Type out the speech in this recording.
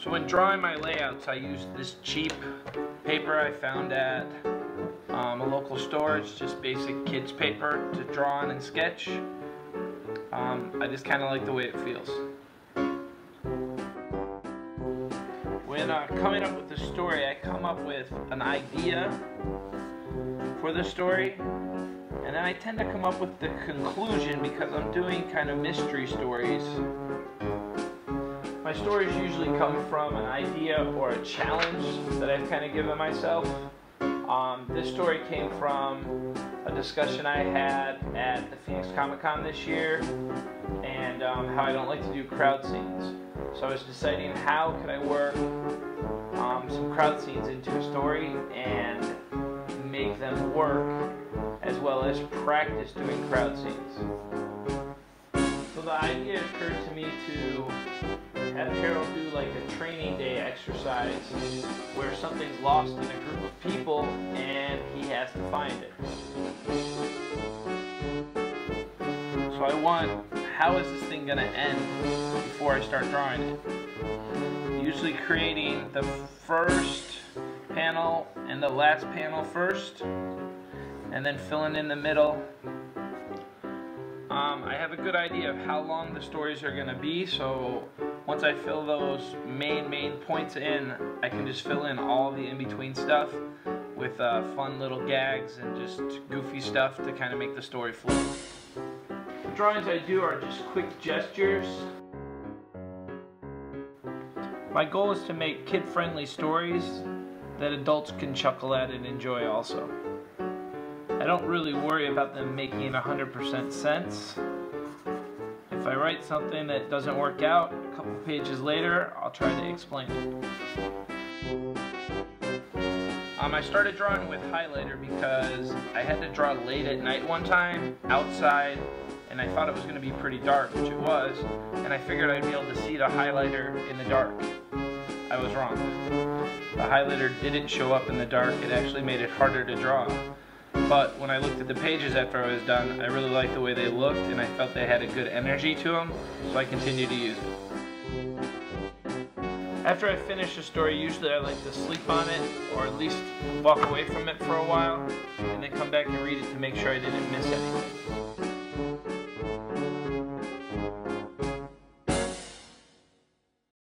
So when drawing my layouts, I use this cheap paper I found at a local store. It's just basic kids paper to draw on and sketch. I just kind of like the way it feels. When coming up with the story, I come up with an idea for the story, and then I tend to come up with the conclusion because I'm doing kind of mystery stories. My stories usually come from an idea or a challenge that I've kind of given myself. This story came from a discussion I had at the Phoenix Comic Con this year, and how I don't like to do crowd scenes. So I was deciding how could I work some crowd scenes into a story and make them work as well as practice doing crowd scenes. So the idea occurred to me to have Harold do like a training day exercise where something's lost in a group of people and he has to find it. So I want, how is this thing going to end before I start drawing it? Usually creating the first panel and the last panel first, and then filling in the middle. I have a good idea of how long the stories are going to be, so once I fill those main points in, I can just fill in all the in-between stuff with fun little gags and just goofy stuff to kind of make the story flow. The drawings I do are just quick gestures. My goal is to make kid-friendly stories that adults can chuckle at and enjoy also. I don't really worry about them making 100% sense. If I write something that doesn't work out, a couple pages later, I'll try to explain it. I started drawing with highlighter because I had to draw late at night one time, outside, and I thought it was going to be pretty dark, which it was, and I figured I'd be able to see the highlighter in the dark. I was wrong. The highlighter didn't show up in the dark, it actually made it harder to draw. But when I looked at the pages after I was done, I really liked the way they looked and I felt they had a good energy to them, so I continued to use it. After I finish a story, usually I like to sleep on it, or at least walk away from it for a while, and then come back and read it to make sure I didn't miss anything.